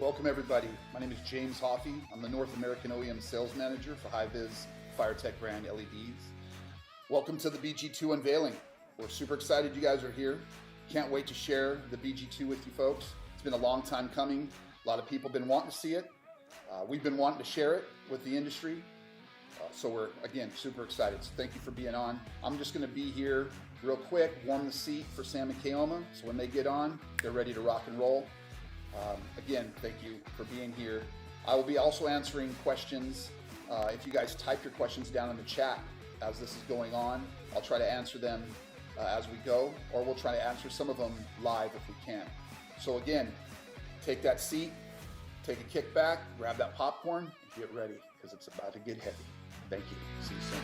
Welcome everybody. My name is James Hoffey. I'm the North American OEM Sales Manager for High-Vis FireTech brand LEDs. Welcome to the BG2 unveiling. We're super excited you guys are here. Can't wait to share the BG2 with you folks. It's been a long time coming. A lot of people have been wanting to see it. We've been wanting to share it with the industry. So we're, again, super excited. So thank you for being on. I'm just gonna be here real quick, warm the seat for Sam and Kaoma. So when they get on, they're ready to rock and roll. Again, thank you for being here. I will be also answering questions. If you guys type your questions down in the chat as this is going on, I'll try to answer them as we go, or we'll try to answer some of them live if we can. So again, take that seat, take a kick back, grab that popcorn, and get ready, because it's about to get heavy. Thank you. See you soon.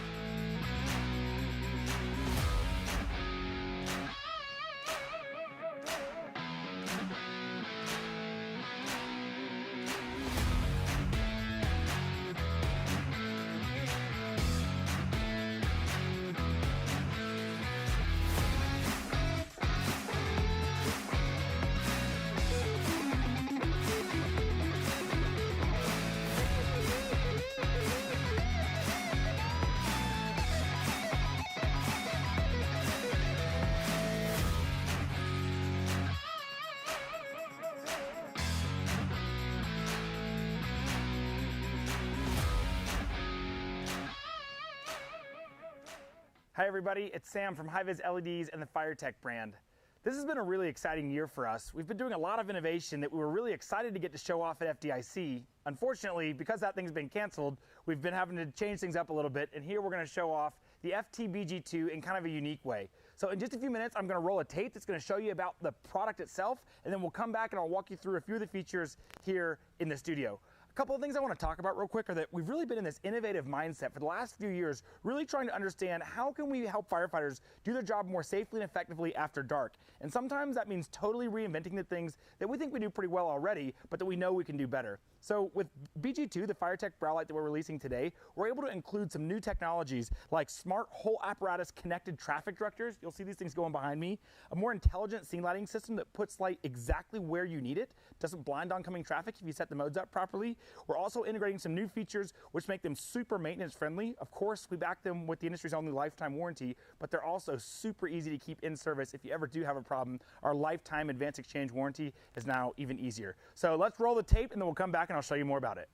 Hi everybody, it's Sam from High-Vis LEDs and the FireTech brand. This has been a really exciting year for us. We've been doing a lot of innovation that we were really excited to get to show off at FDIC. Unfortunately, because that thing's been canceled, we've been having to change things up a little bit, and here we're gonna show off the FTBG2 in kind of a unique way. So in just a few minutes, I'm gonna roll a tape that's gonna show you about the product itself, and then we'll come back and I'll walk you through a few of the features here in the studio. A couple of things I want to talk about real quick are that we've really been in this innovative mindset for the last few years, really trying to understand how can we help firefighters do their job more safely and effectively after dark. And sometimes that means totally reinventing the things that we think we do pretty well already, but that we know we can do better. So with BG2, the FireTech brow light that we're releasing today, we're able to include some new technologies like smart whole apparatus connected traffic directors. You'll see these things going behind me. A more intelligent scene lighting system that puts light exactly where you need it, doesn't blind oncoming traffic if you set the modes up properly. We're also integrating some new features which make them super maintenance friendly. Of course, we back them with the industry's only lifetime warranty, but they're also super easy to keep in service if you ever do have a problem. Our lifetime advanced exchange warranty is now even easier. So let's roll the tape and then we'll come back and I'll show you more about it.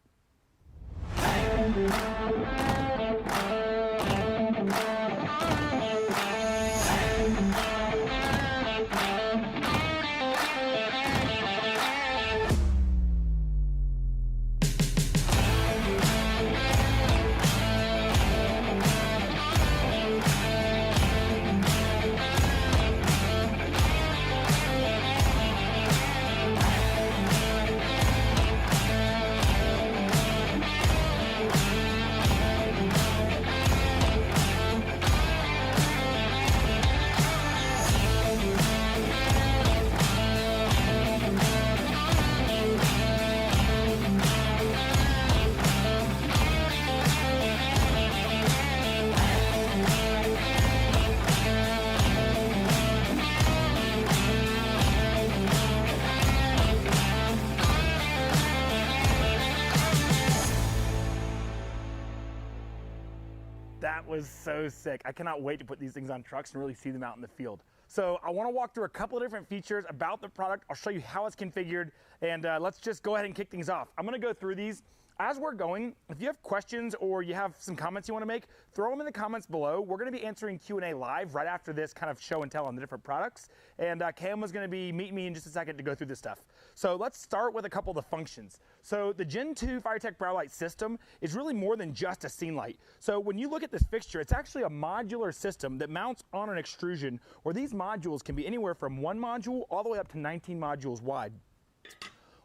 That was so sick. I cannot wait to put these things on trucks and really see them out in the field. So I want to walk through a couple of different features about the product. I'll show you how it's configured, and let's just go ahead and kick things off. I'm going to go through these. As we're going, if you have questions or you have some comments you want to make, throw them in the comments below. We're going to be answering Q&A live right after this kind of show and tell on the different products. And Kaoma's going to be meeting me in just a second to go through this stuff. So let's start with a couple of the functions. So the Gen 2 FireTech brow light system is really more than just a scene light. So when you look at this fixture, it's actually a modular system that mounts on an extrusion, where these modules can be anywhere from 1 module all the way up to 19 modules wide.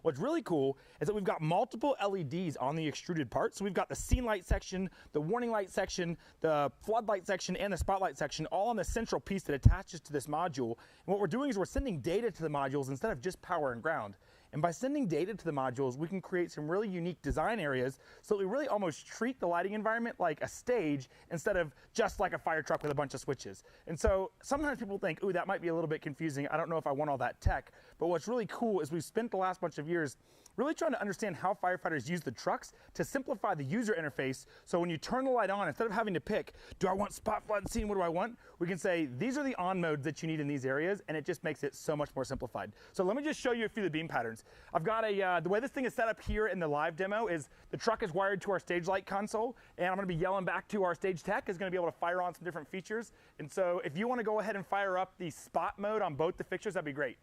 What's really cool is that we've got multiple LEDs on the extruded part. So we've got the scene light section, the warning light section, the floodlight section, and the spotlight section all on the central piece that attaches to this module. And what we're doing is we're sending data to the modules instead of just power and ground. And by sending data to the modules, we can create some really unique design areas so that we really almost treat the lighting environment like a stage instead of just like a fire truck with a bunch of switches. And so sometimes people think, ooh, that might be a little bit confusing. I don't know if I want all that tech. But what's really cool is we've spent the last bunch of years really trying to understand how firefighters use the trucks to simplify the user interface. So when you turn the light on, instead of having to pick, do I want spot, flood, scene, what do I want? We can say, these are the on modes that you need in these areas, and it just makes it so much more simplified. So let me just show you a few of the beam patterns. I've got the way this thing is set up here in the live demo is the truck is wired to our stage light console, and I'm gonna be yelling back to our stage tech is gonna be able to fire on some different features. And so if you wanna go ahead and fire up the spot mode on both the fixtures, that'd be great.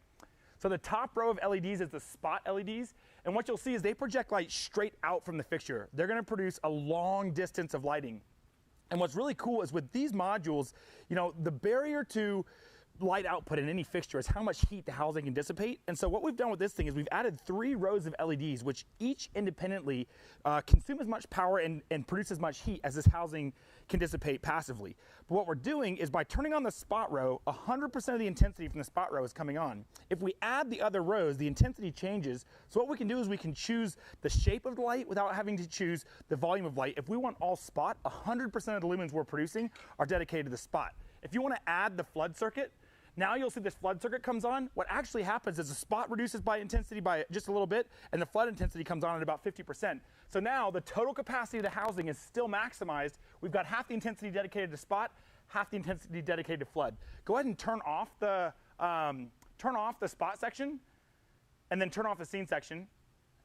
So the top row of LEDs is the spot LEDs, and what you'll see is they project light straight out from the fixture. They're gonna produce a long distance of lighting. And what's really cool is with these modules, you know, the barrier to light output in any fixture is how much heat the housing can dissipate. And so what we've done with this thing is we've added 3 rows of LEDs, which each independently consume as much power and produce as much heat as this housing can dissipate passively. But what we're doing is by turning on the spot row, 100% of the intensity from the spot row is coming on. If we add the other rows, the intensity changes. So what we can do is we can choose the shape of the light without having to choose the volume of light. If we want all spot, 100% of the lumens we're producing are dedicated to the spot. If you want to add the flood circuit, now you'll see this flood circuit comes on. What actually happens is the spot reduces by intensity by just a little bit, and the flood intensity comes on at about 50%. So now the total capacity of the housing is still maximized. We've got half the intensity dedicated to spot, half the intensity dedicated to flood. Go ahead and turn off the spot section, and then turn off the scene section.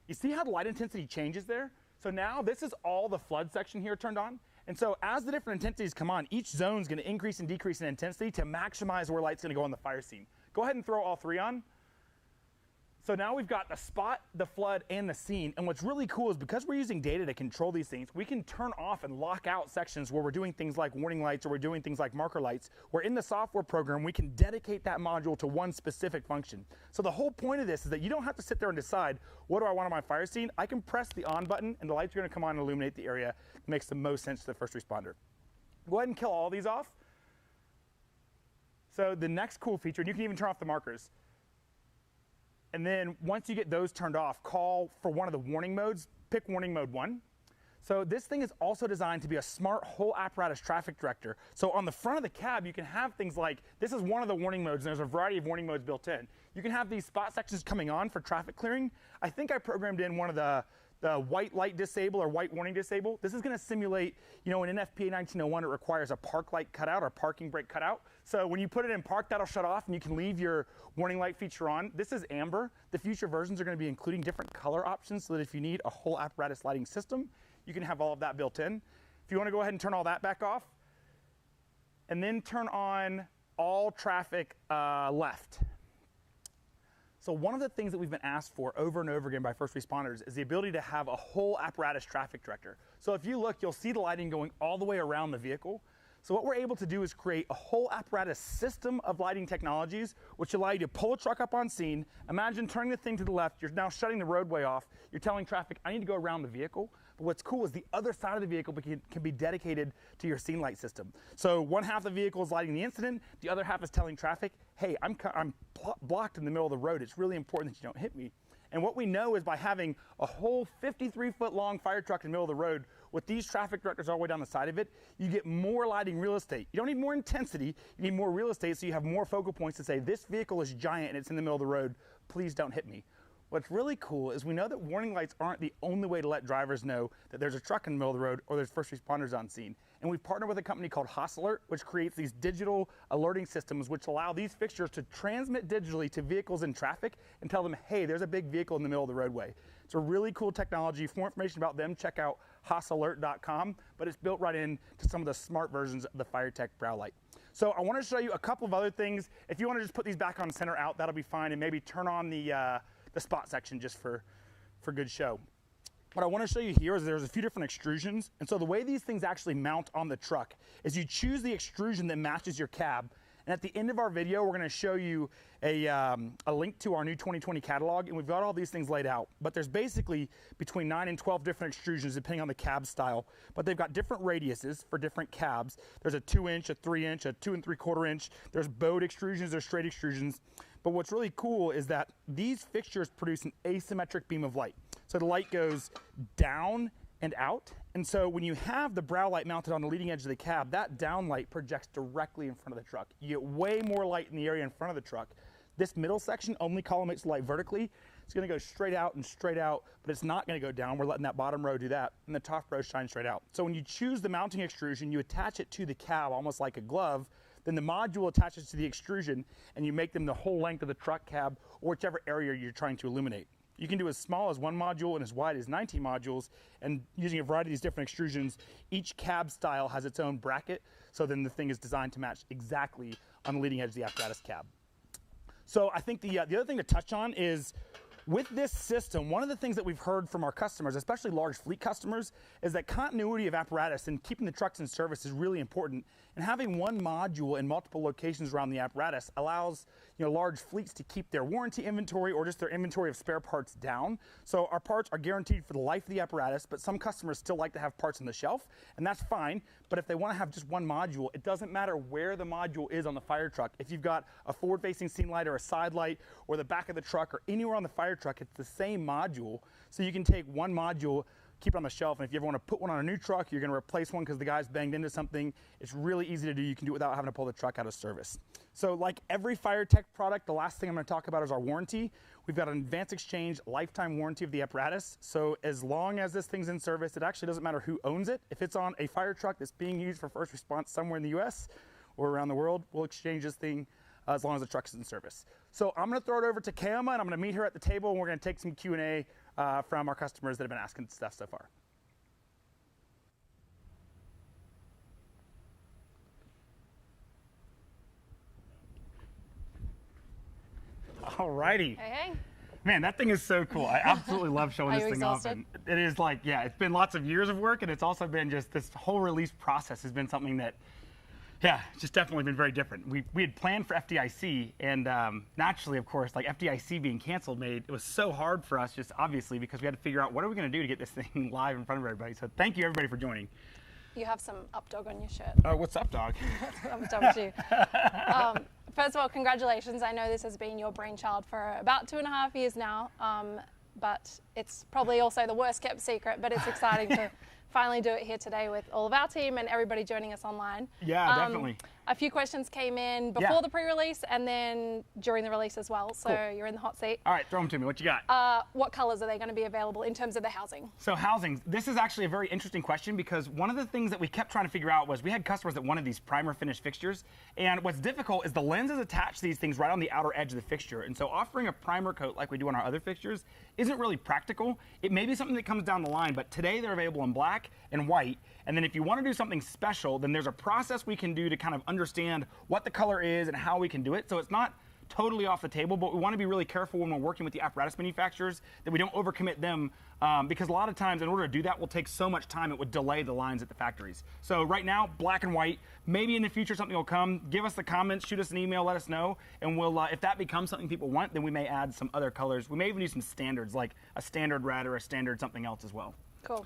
You see how the light intensity changes there? So now this is all the flood section here turned on. And so as the different intensities come on, each zone is going to increase and decrease in intensity to maximize where light's going to go on the fire scene. Go ahead and throw all 3 on. So now we've got the spot, the flood, and the scene. And what's really cool is because we're using data to control these things, we can turn off and lock out sections where we're doing things like warning lights or we're doing things like marker lights, where in the software program, we can dedicate that module to one specific function. So the whole point of this is that you don't have to sit there and decide, what do I want on my fire scene? I can press the on button and the lights are going to come on and illuminate the area. It makes the most sense to the first responder. Go ahead and kill all these off. So the next cool feature, and you can even turn off the markers. And then once you get those turned off, call for one of the warning modes, pick warning mode 1. So this thing is also designed to be a smart whole apparatus traffic director. So on the front of the cab, you can have things like, this is one of the warning modes, and there's a variety of warning modes built in. You can have these spot sections coming on for traffic clearing. I think I programmed in one of the white light disable or white warning disable. This is going to simulate, you know, in NFPA 1901, it requires a park light cutout or parking brake cutout. So when you put it in park, that'll shut off and you can leave your warning light feature on. This is amber. The future versions are going to be including different color options so that if you need a whole apparatus lighting system, you can have all of that built in. If you want to go ahead and turn all that back off, and then turn on all traffic left. So one of the things that we've been asked for over and over again by first responders is the ability to have a whole apparatus traffic director. So if you look, you'll see the lighting going all the way around the vehicle. So what we're able to do is create a whole apparatus system of lighting technologies, which allow you to pull a truck up on scene. Imagine turning the thing to the left. You're now shutting the roadway off. You're telling traffic, I need to go around the vehicle. But what's cool is the other side of the vehicle can be dedicated to your scene light system. So one half of the vehicle is lighting the incident. The other half is telling traffic, hey, I'm blocked in the middle of the road. It's really important that you don't hit me. And what we know is by having a whole 53-foot long fire truck in the middle of the road with these traffic directors all the way down the side of it, you get more lighting real estate. You don't need more intensity, you need more real estate so you have more focal points to say, this vehicle is giant and it's in the middle of the road, please don't hit me. What's really cool is we know that warning lights aren't the only way to let drivers know that there's a truck in the middle of the road or there's first responders on scene. And we've partnered with a company called Haas Alert, which creates these digital alerting systems which allow these fixtures to transmit digitally to vehicles in traffic and tell them, hey, there's a big vehicle in the middle of the roadway. It's a really cool technology. For more information about them, check out haasalert.com, but it's built right into some of the smart versions of the FireTech brow light. So I want to show you a couple of other things. If you want to just put these back on center out, that'll be fine, and maybe turn on the spot section just for good show. What I want to show you here is there's a few different extrusions, and so the way these things actually mount on the truck is you choose the extrusion that matches your cab, and at the end of our video we're going to show you a link to our new 2020 catalog, and we've got all these things laid out. But there's basically between 9 and 12 different extrusions depending on the cab style, but they've got different radiuses for different cabs. There's a 2-inch, a 3-inch, a 2 3/4 inch. There's bowed extrusions, there's straight extrusions. But what's really cool is that these fixtures produce an asymmetric beam of light. So the light goes down and out. And so when you have the brow light mounted on the leading edge of the cab, that down light projects directly in front of the truck. You get way more light in the area in front of the truck. This middle section only collimates light vertically. It's gonna go straight out and straight out, but it's not gonna go down. We're letting that bottom row do that, and the top row shine straight out. So when you choose the mounting extrusion, you attach it to the cab almost like a glove, then the module attaches to the extrusion, and you make them the whole length of the truck cab or whichever area you're trying to illuminate. You can do as small as 1 module and as wide as 19 modules, and using a variety of these different extrusions, each cab style has its own bracket, so then the thing is designed to match exactly on the leading edge of the apparatus cab. So I think the other thing to touch on is, with this system, one of the things that we've heard from our customers, especially large fleet customers, is that continuity of apparatus and keeping the trucks in service is really important. And having one module in multiple locations around the apparatus allows large fleets to keep their warranty inventory or just their inventory of spare parts down. So our parts are guaranteed for the life of the apparatus, but some customers still like to have parts on the shelf, and that's fine. But if they want to have just one module, it doesn't matter where the module is on the fire truck. If you've got a forward-facing scene light or a side light or the back of the truck or anywhere on the fire truck, it's the same module. So you can take one module, keep it on the shelf, and if you ever want to put one on a new truck, you're going to replace one because the guy's banged into something, it's really easy to do. You can do it without having to pull the truck out of service. So like every fire tech product, the last thing I'm going to talk about is our warranty. We've got an advanced exchange lifetime warranty of the apparatus. So as long as this thing's in service, it actually doesn't matter who owns it. If it's on a fire truck that's being used for first response somewhere in the US or around the world, we'll exchange this thing as long as the truck's in service. So I'm going to throw it over to Kayama, and I'm going to meet her at the table, and we're going to take some Q&A from our customers that have been asking stuff so far. All righty. Hey, hey. Man, that thing is so cool. I absolutely love showing this thing off. exhausted? And it is like, yeah, it's been lots of years of work, and it's also been just this whole release process has been something that, yeah, it's just definitely been very different. We had planned for FDIC, and naturally, of course, like FDIC being canceled it was so hard for us, just obviously, because we had to figure out what are we going to do to get this thing live in front of everybody. So thank you, everybody, for joining. You have some updog on your shirt. Oh, what's up, dog? I'm done too. First of all, congratulations. I know this has been your brainchild for about 2.5 years now, but it's probably also the worst kept secret, but it's exciting to finally do it here today with all of our team and everybody joining us online. Yeah, definitely. A few questions came in before the pre-release and then during the release as well, so Cool. you're in the hot seat. All right, throw them to me. What you got? What colors are they going to be available in terms of the housing? So housing, this is actually a very interesting question because one of the things that we kept trying to figure out was we had customers that wanted these primer finish fixtures, and what's difficult is the lenses attach to these things right on the outer edge of the fixture, and so offering a primer coat like we do on our other fixtures isn't really practical. It may be something that comes down the line, but today they're available in black and white, and then if you want to do something special, then there's a process we can do to kind of understand what the color is and how we can do it. So it's not totally off the table, but we want to be really careful when we're working with the apparatus manufacturers that we don't overcommit them because a lot of times in order to do that will take so much time it would delay the lines at the factories. So right now, black and white. Maybe in the future something will come. Give us the comments, shoot us an email, let us know, and we'll if that becomes something people want, then we may add some other colors. We may even do some standards like a standard red or a standard something else as well. Cool.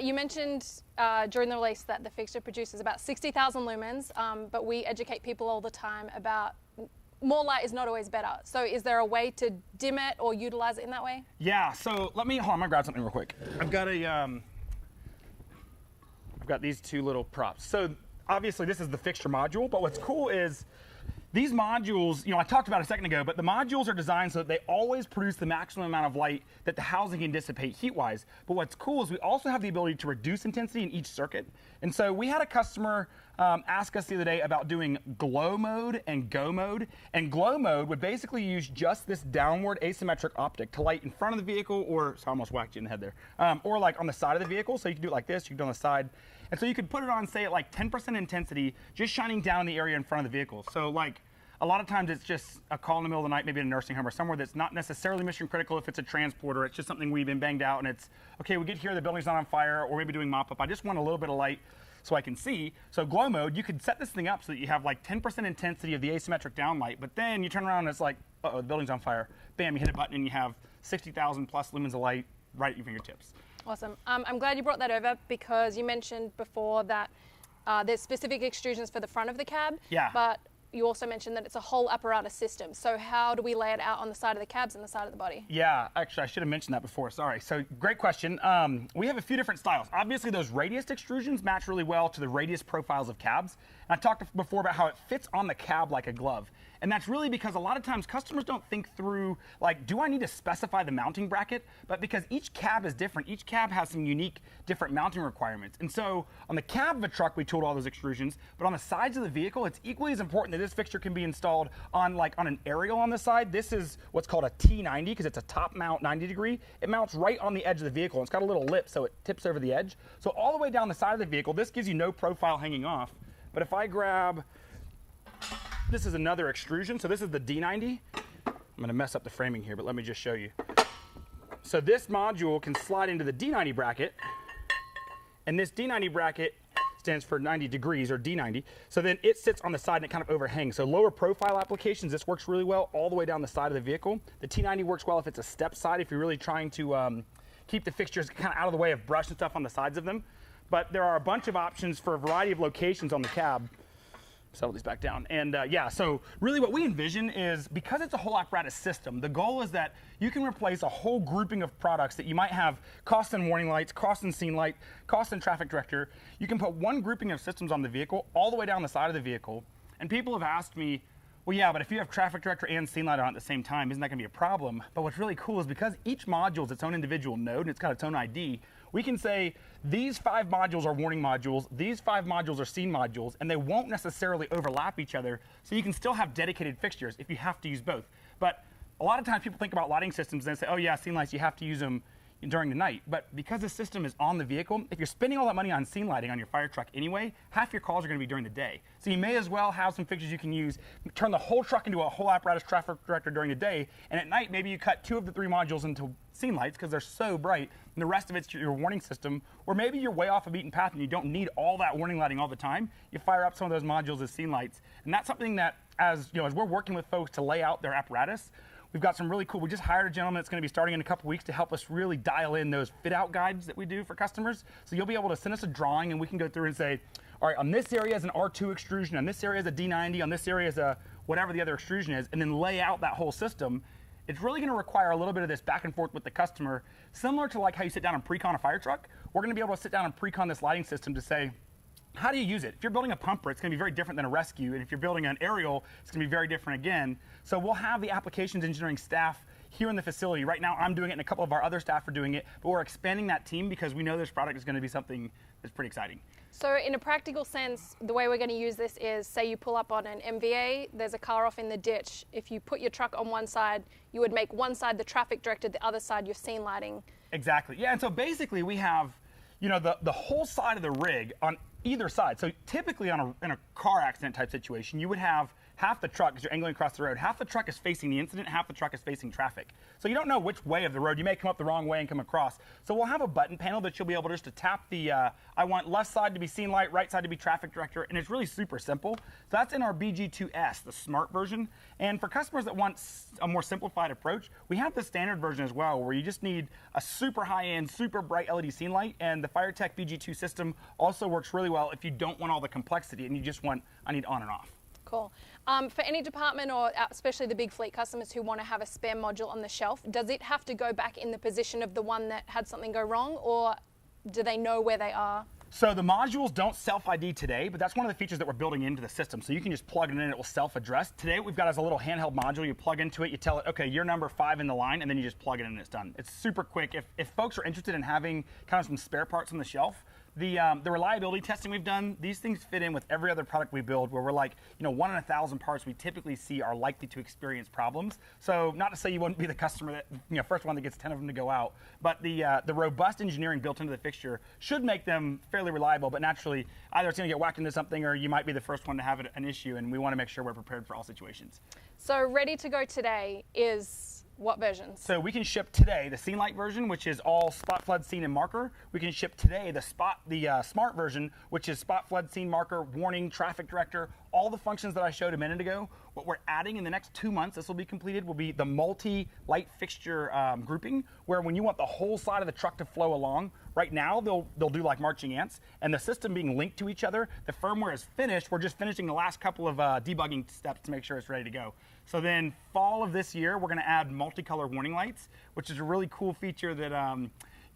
You mentioned during the release that the fixture produces about 60,000 lumens, but we educate people all the time about more light is not always better. So is there a way to dim it or utilize it in that way? Yeah, so hold on, I'm gonna grab something real quick. I've got these two little props. So obviously this is the fixture module, but what's cool is these modules, I talked about a second ago, but the modules are designed so that they always produce the maximum amount of light that the housing can dissipate heat-wise. But what's cool is we also have the ability to reduce intensity in each circuit. And so we had a customer ask us the other day about doing glow mode and go mode. And glow mode would basically use just this downward asymmetric optic to light in front of the vehicle, or, so I almost whacked you in the head there, or like on the side of the vehicle. So you can do it like this, you can do it on the side. And so you could put it on, say, at like 10% intensity, just shining down the area in front of the vehicle. So like, a lot of times it's just a call in the middle of the night, maybe in a nursing home or somewhere that's not necessarily mission critical if it's a transporter. It's just something we've been banged out and it's, okay, we get here, the building's not on fire, or maybe doing mop up. I just want a little bit of light so I can see. So glow mode, you could set this thing up so that you have like 10% intensity of the asymmetric downlight, but then you turn around and it's like, uh-oh, the building's on fire. Bam, you hit a button and you have 60,000 plus lumens of light right at your fingertips. Awesome. I'm glad you brought that over because you mentioned before that there's specific extrusions for the front of the cab. Yeah. But you also mentioned that it's a whole apparatus system. So how do we lay it out on the side of the cabs and the side of the body? Yeah, actually, I should have mentioned that before. Sorry. So great question. We have a few different styles. Obviously, those radius extrusions match really well to the radius profiles of cabs. And I talked before about how it fits on the cab like a glove. And that's really because a lot of times customers don't think through, like, do I need to specify the mounting bracket? But because each cab is different, each cab has some unique different mounting requirements. And so on the cab of a truck, we tooled all those extrusions, but on the sides of the vehicle, it's equally as important that this fixture can be installed on an aerial on the side. This is what's called a T90 because it's a top mount 90 degree. It mounts right on the edge of the vehicle. It's got a little lip so it tips over the edge. So all the way down the side of the vehicle, this gives you no profile hanging off. But if I grab, this is another extrusion. So this is the D90. I'm gonna mess up the framing here, but let me just show you. So this module can slide into the D90 bracket, and this D90 bracket stands for 90 degrees, or D90. So then it sits on the side and it kind of overhangs. So lower profile applications, this works really well all the way down the side of the vehicle. The T90 works well if it's a step side, if you're really trying to keep the fixtures kind of out of the way of brush and stuff on the sides of them. But there are a bunch of options for a variety of locations on the cab. Settle these back down. And yeah, so really what we envision is, because it's a whole apparatus system, the goal is that you can replace a whole grouping of products that you might have cost and warning lights, cost and scene light, cost and traffic director. You can put one grouping of systems on the vehicle all the way down the side of the vehicle. And people have asked me, well, yeah, but if you have traffic director and scene light on at the same time, isn't that gonna be a problem? But what's really cool is because each module is its own individual node and it's got its own ID, we can say these 5 modules are warning modules, these 5 modules are scene modules, and they won't necessarily overlap each other, so you can still have dedicated fixtures if you have to use both. But a lot of times people think about lighting systems and they say, oh yeah, scene lights, you have to use them during the night. But because the system is on the vehicle, if you're spending all that money on scene lighting on your fire truck anyway, half your calls are gonna be during the day. So you may as well have some fixtures you can use, turn the whole truck into a whole apparatus traffic director during the day, and at night maybe you cut 2 of the 3 modules into scene lights because they're so bright, and the rest of it's your warning system. Or maybe you're way off a beaten path and you don't need all that warning lighting all the time. You fire up some of those modules as scene lights. And that's something that, as we're working with folks to lay out their apparatus, we've got some really cool, we just hired a gentleman that's gonna be starting in a couple weeks to help us really dial in those fit out guides that we do for customers. So you'll be able to send us a drawing and we can go through and say, all right, on this area is an R2 extrusion, on this area is a D90, on this area is a whatever the other extrusion is, and then lay out that whole system. It's really gonna require a little bit of this back and forth with the customer, similar to like how you sit down and pre-con a fire truck. We're gonna be able to sit down and pre-con this lighting system to say, how do you use it? If you're building a pumper, it's gonna be very different than a rescue, and if you're building an aerial, it's gonna be very different again. So we'll have the applications engineering staff here in the facility. Right now I'm doing it and a couple of our other staff are doing it, but we're expanding that team because we know this product is gonna be something that's pretty exciting. So in a practical sense, the way we're going to use this is, say you pull up on an MVA, there's a car off in the ditch. If you put your truck on one side, you would make one side the traffic director, the other side your scene lighting. Exactly, yeah, and so basically we have, the whole side of the rig on either side. So typically in a car accident type situation, you would have half the truck, because you're angling across the road, half the truck is facing the incident, half the truck is facing traffic. So you don't know which way of the road. You may come up the wrong way and come across. So we'll have a button panel that you'll be able just to tap the, I want left side to be scene light, right side to be traffic director, and it's really super simple. So that's in our BG2S, the smart version. And for customers that want a more simplified approach, we have the standard version as well, where you just need a super high-end, super bright LED scene light, and the FireTech BG2 system also works really well if you don't want all the complexity and you just want, I need on and off. Cool. For any department, or especially the big fleet customers who want to have a spare module on the shelf, does it have to go back in the position of the one that had something go wrong, or do they know where they are? So the modules don't self-ID today, but that's one of the features that we're building into the system. So you can just plug it in and it will self-address. Today what we've got is a little handheld module. You plug into it, you tell it, okay, you're number 5 in the line, and then you just plug it in and it's done. It's super quick. If folks are interested in having kind of some spare parts on the shelf, the reliability testing we've done, these things fit in with every other product we build, where we're like, 1 in 1,000 parts we typically see are likely to experience problems. So not to say you wouldn't be the customer that, first one that gets 10 of them to go out, but the robust engineering built into the fixture should make them fairly reliable, but naturally, either it's gonna get whacked into something or you might be the first one to have an issue, and we wanna make sure we're prepared for all situations. So ready to go today is what versions? So we can ship today the scene light version, which is all spot, flood, scene, and marker. We can ship today the smart version, which is spot, flood, scene, marker, warning, traffic director, all the functions that I showed a minute ago. What we're adding in the next 2 months, this will be completed, will be the multi-light fixture grouping, where when you want the whole side of the truck to flow along, right now they'll do like marching ants, and the system being linked to each other, the firmware is finished. We're just finishing the last couple of debugging steps to make sure it's ready to go. So then fall of this year, we're gonna add multicolor warning lights, which is a really cool feature that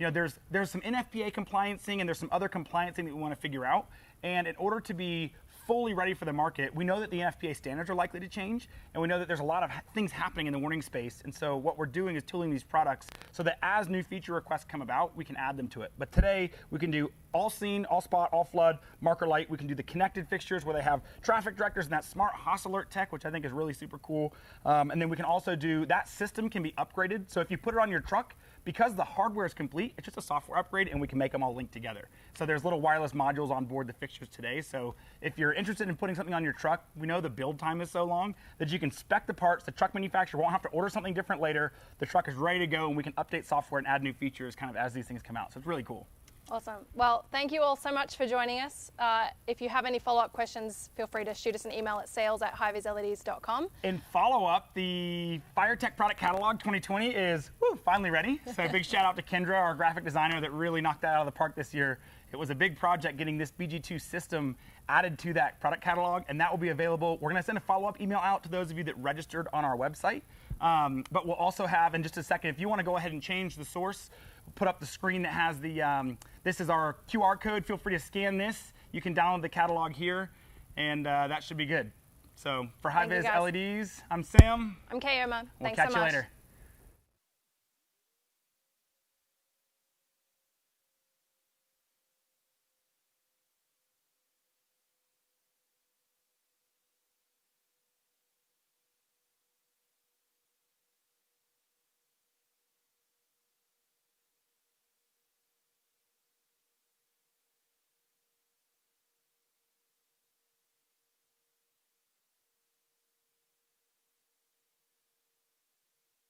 there's some NFPA compliancing and there's some other compliancing that we want to figure out. And in order to be fully ready for the market, we know that the NFPA standards are likely to change, and we know that there's a lot of things happening in the warning space. And so what we're doing is tooling these products so that as new feature requests come about, we can add them to it. But today, we can do all scene, all spot, all flood, marker light. We can do the connected fixtures where they have traffic directors and that smart Haas alert tech, which I think is really super cool. And then we can also do, that system can be upgraded. So if you put it on your truck, because the hardware is complete, it's just a software upgrade, and we can make them all link together. So there's little wireless modules on board the fixtures today. So if you're interested in putting something on your truck, we know the build time is so long that you can spec the parts. The truck manufacturer won't have to order something different later. The truck is ready to go, and we can update software and add new features kind of as these things come out. So it's really cool. Awesome. Well, thank you all so much for joining us. If you have any follow-up questions, feel free to shoot us an email at sales@highvisleds.com. In follow-up, the FireTech Product Catalog 2020 is finally ready. So big shout out to Kendra, our graphic designer, that really knocked that out of the park this year. It was a big project getting this BG2 system added to that product catalog, and that will be available. We're going to send a follow-up email out to those of you that registered on our website. But we'll also have, in just a second, if you want to go ahead and change the source, put up the screen that has the, this is our QR code. Feel free to scan this. You can download the catalog here, and that should be good. So for High Vis LEDs, I'm Sam. I'm Kayoma. We'll Thanks catch so you much. later.